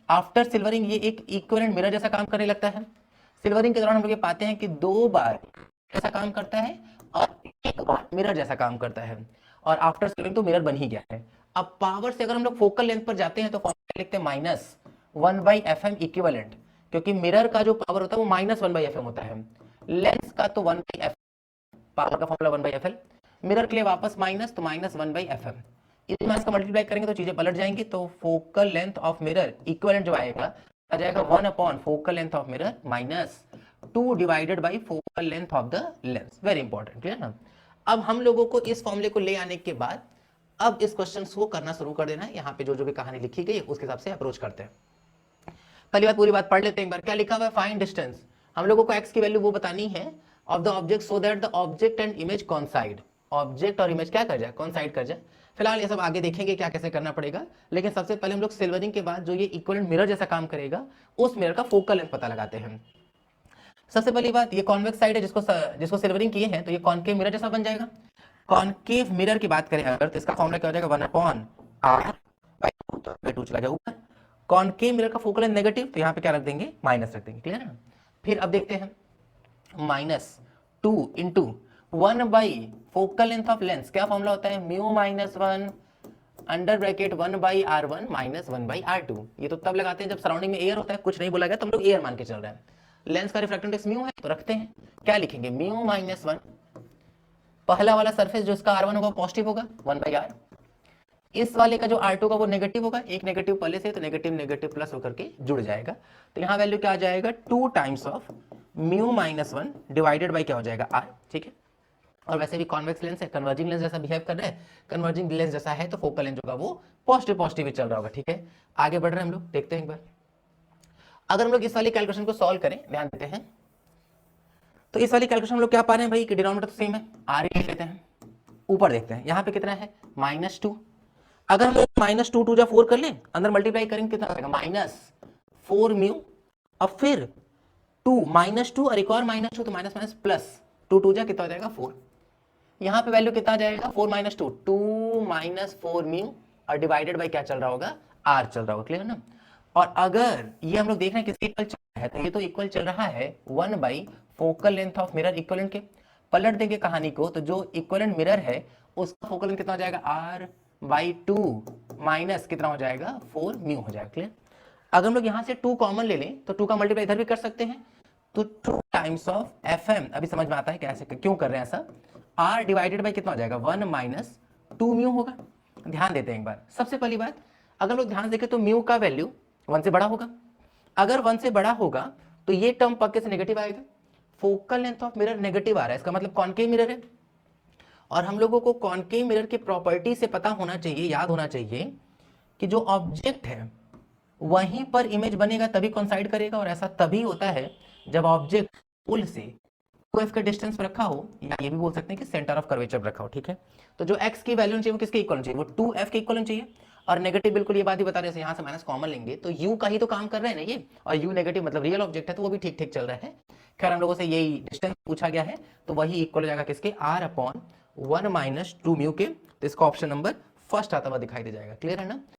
After silvering ये एक equivalent mirror जैसा काम करने लगता है। सिल्वरिंग के दौरान हम लोग ये पाते हैं कि 2 बार ऐसा काम करता है और 1 बार मिरर जैसा काम करता है, और आफ्टर सिल्वरिंग तो मिरर बन ही गया है। अब पावर से अगर हम लोग फोकल लेंथ पर जाते हैं तो फॉर्मूला लिखते हैं -1/fm इक्विवेलेंट, क्योंकि मिरर का जो पावर होता है वो -1/fm होता है, लेंस का तो 1/f, पावर का फॉर्मूला 1/fl, मिरर के लिए वापस माइनस, तो -1/fm। इस माइनस का मल्टीप्लाई करेंगे तो चीजें पलट जाएंगी, तो focal length of mirror equivalent जो आएगा आ जाएगा 1 focal length of mirror minus 2 divided by focal length of the lens. Very important, clear ना। अब हम लोगों को इस फॉर्मूले को ले आने के बाद अब इस क्वेश्चन को करना शुरू कर देना है। यहाँ पे जो जो भी कहानी लिखी गई है उसके हिसाब से अप्रोच करते हैं। पहली बात पूरी बात पढ़ लेते हैं एक बार। क्या लिखा हुआ है? Find distance. हम लोगों को x की वैल्यू वो बतानी है of the object so that the object and image कॉन्साइड। Object और इमेज क्या कर जाए? कॉन्साइड कर जाए। फिलहाल ये सब आगे देखेंगे क्या कैसे करना पड़ेगा, लेकिन सबसे पहले हम लोग सिल्वरिंग के बाद जो ये इक्विवेलेंट मिरर जैसा काम करेगा उस मिरर का फोकल लेंथ पता लगाते हैं। सबसे पहली बात, ये कॉन्वेक्स साइड है जिसको सिल्वरिंग किए हैं, तो ये कॉन्केव मिरर जैसा बन जाएगा। कॉन्केव मिरर की बात करें अगर तो इसका फॉर्मूला क्या हो जाएगा? 1/r/2 चला गया ऊपर। कॉन्केव मिरर का फोकल लेंथ नेगेटिव, तो यहाँ पे क्या रख देंगे? माइनस रख देंगे, क्लियर है ना। फिर अब देखते हैं -2 into 1 focal length of lens, क्या फॉर्मूला होता है? Mu -1 under bracket 1/r1 -1/r2। ये तो तब लगाते हैं जब सराउंडिंग में एयर होता है, कुछ नहीं बोला गया तो हम लोग एयर मान के चल रहे हैं। लेंस का रिफ्रैक्टिव इंडेक्स म्यू है तो रखते हैं, क्या लिखेंगे? म्यू -1, पहला वाला सरफेस जो इसका r1 होगा पॉजिटिव होगा 1/r, इस वाले का जो r2 का वो नेगेटिव होगा, एक नेगेटिव पहले से तो नेगेटिव नेगेटिव प्लस होकर के जुड़ जाएगा, तो यहाँ वैल्यू क्या आ जाएगा? 2 times of mu -1 divided by क्या हो जाएगा? r, ठीक है। और वैसे भी कॉन्वेक्स लेंस है, कन्वर्जिंग लेंस जैसा बिहेव कर रहा है, कन्वर्जिंग लेंस जैसा है तो फोकल लेंथ होगा वो पॉजिटिव पॉजिटिव ही चल रहा होगा, ठीक है। आगे बढ़ रहे हैं हम लोग, देखते हैं एक बार। अगर हम लोग इस वाली कैलकुलेशन को सॉल्व करें, ध्यान देते हैं, तो इस वाली कैलकुलेशन हम लोग क्या पा रहे हैं भाई कि डिनोमिनेटर तो सेम है, r ही लेते हैं। ऊपर देखते हैं यहाँ पे कितना है? -2। अगर हम -2 2 4 कर लें, अंदर मल्टीप्लाई करेंगे कितना आएगा? -4 म्यू, अब फिर 2 -2 और एक और -2 तो माइनस माइनस प्लस 2 2 कितना हो जाएगा? 4। यहाँ पे वैल्यू कितना आ जाएगा? 4 - 2 2 - 4 म्यू और डिवाइडेड बाई क्या चल रहा होगा? r चल रहा होगा, क्लियर ना। और अगर ये हम लोग देख रहे हैं किसके इक्वल चल रहा है, तो ये तो इक्वल चल रहा है 1 focal length of mirror equivalent के। पलट देंगे कहानी को तो जो इक्विवेलेंट मिरर है उसका फोकल लेंथ कितना हो जाएगा? r/2 माइनस कितना हो जाएगा? 4 म्यू हो जाएगा, क्लियर। अगर हम लोग यहाँ से 2 कॉमन ले लें तो 2 का मल्टीप्लाई इधर भी कर सकते हैं, तो 2 टाइम्स ऑफ fm, अभी समझ में आता है कैसे क्यों कर रहे हैं ऐसा। r डिवाइडेड बाई कितना हो जाएगा? 1 - 2 म्यू होगा। ध्यान देते हैं एक बार। सबसे पहली बात, अगर लोग ध्यान देखें तो म्यू का वैल्यू 1 से बड़ा होगा, अगर 1 से बड़ा होगा तो ये टर्म पक्के से नेगेटिव आएगा। Focal length of mirror negative आ रहा है, इसका मतलब कॉन्केव मिरर है, और हम लोगों को कॉन्केव मिरर की प्रॉपर्टी से पता होना चाहिए, याद होना चाहिए कि जो ऑब्जेक्ट है वहीं पर इमेज बनेगा तभी कॉन्साइड करेगा, और ऐसा तभी होता है जब ऑब्जेक्ट पुल से 2f के डिस्टेंस पर रखा हो, या ये भी बोल सकते हैं कि सेंटर ऑफ कर्वेचर रखा हो, ठीक है। तो जो x की वैल्यू चाहिए वो किसके इक्वल चाहिए? वो 2f के इक्वल चाहिए। और नेगेटिव बिल्कुल ये बात ही बता रहे हैं, यहाँ से माइनस कॉमन लेंगे तो u का ही तो काम कर रहे हैं ना ये, और u नेगेटिव मतलब रियल ऑब्जेक्ट है तो वो भी ठीक ठीक चल रहा है। खैर हम लोगों से यही डिस्टेंस पूछा गया है तो वही इक्वल हो जाएगा किसके? r/1 - 2 म्यू के। तो इसका ऑप्शन नंबर फर्स्ट आता हुआ दिखाई दे जाएगा, क्लियर है ना।